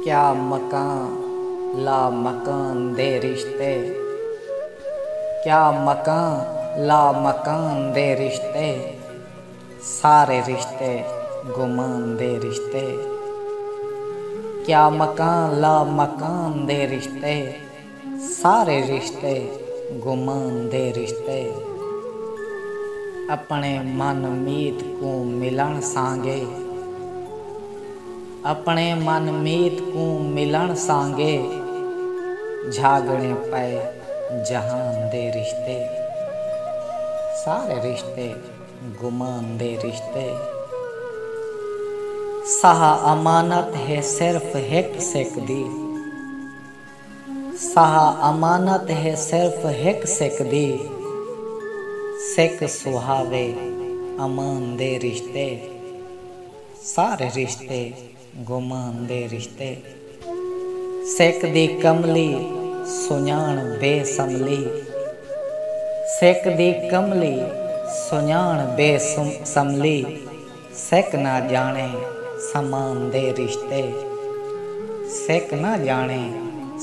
क्या मकान ला मकान दे रिश्ते, क्या मकान ला मकान दे रिश्ते, सारे रिश्ते गुमान दे रिश्ते। क्या मकान ला मकान दे रिश्ते, सारे रिश्ते गुमान दे रिश्ते। अपने मन मीत को मिलन सांगे, अपने मन मीत को मिलन सांगे, झागने पे जहान दे रिश्ते, सारे रिश्ते गुमान दे रिश्ते। साह अमानत है सिर्फ हिक सिक दी, साह अमानत है सिर्फ हिक सिक दी, सिक सुहावे अमान दे रिश्ते, सारे रिश्ते गुमान दे रिश्ते। सिक दी कमली सुजान बेसमली, सिक दी कमली सुजान बेसमली, सिक ना जाने समान दे रिश्ते, सिक ना जाने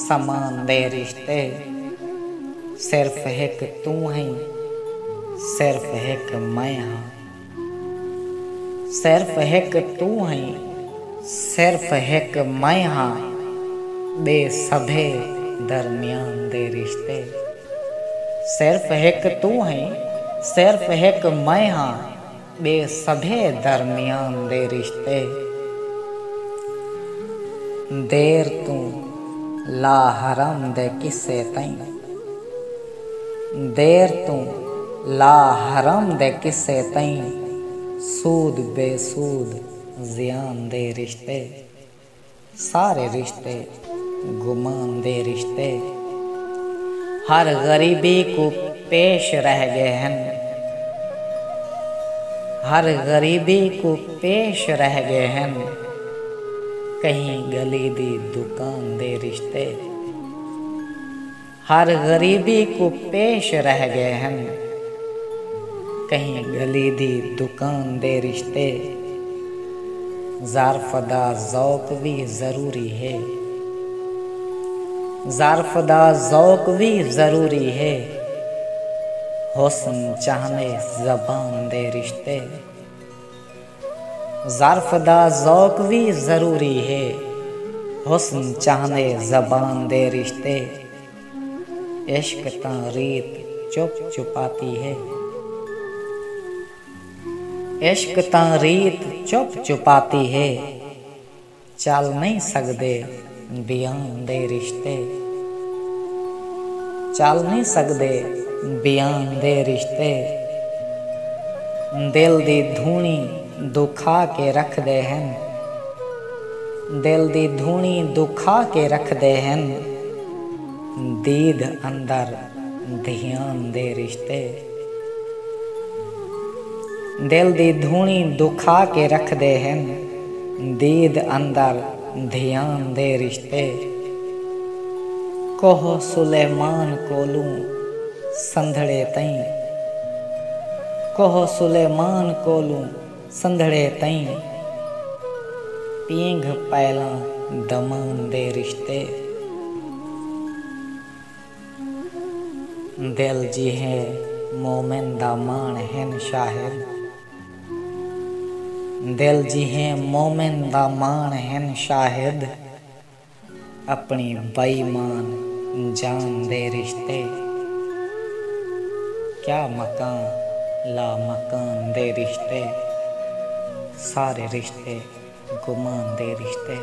समान दे रिश्ते। सिर्फ एक तू है सिर्फ एक मैं हाँ, सिर्फ एक तू है सिर्फ एक मैं हाँ, बे सभे दरमियान दे रिश्ते। सिर्फ एक तू है सिर्फ एक मैं हाँ, बे सभे दरमियान दे रिश्ते। देर तू ला हरम दे किस्से तई, देर तू ला हरम दे किस्से तई, सूद बेसूद जियान दे रिश्ते, सारे रिश्ते गुमान दे रिश्ते। हर गरीबी को पेश रह गए हैं, हर गरीबी को पेश रह गए हैं, कहीं गली दी दुकान दे रिश्ते। हर गरीबी को पेश रह गए हैं, कहीं गली दी दुकान दे रिश्ते। ज़ारफ़दा ज़ौक़ भी ज़रूरी है, ज़ारफ़दा ज़ौक़ भी ज़रूरी है, हुस्न चाहने ज़बान दे रिश्ते। ज़ारफ़दा ज़ौक़ भी ज़रूरी है, हुस्न चाहने ज़बान दे रिश्ते। इश्क तां रीत चुप चुपाती है, इश्क तां रीत चुप चुपाती है, चल नहीं सकदे बयान दे रिश्ते, चल नहीं सकदे बयान दे रिश्ते। दिल दी धूनी दुखा के रख दे हैं, दिल दी धूनी दुखा के रख दे हैं, दीद अंदर ध्यान दे रिश्ते। दिल दी धूनी दुखा के रख दे हैं, दीद अंदर ध्यान दे रिश्ते। कोहो सुलेमान कोलू संधड़े तई, कोहो सुलेमान कोलू संधड़े तई, पींघ पैला दमान दे रिश्ते। दिल जी है मोमिन दा मान हैन शाहिद, दिल जी है मोमिन दा मान हैन शाहिद, अपनी बेईमान जान दे रिश्ते। क्या मकान ला मकान दे रिश्ते, सारे रिश्ते गुमान दे रिश्ते।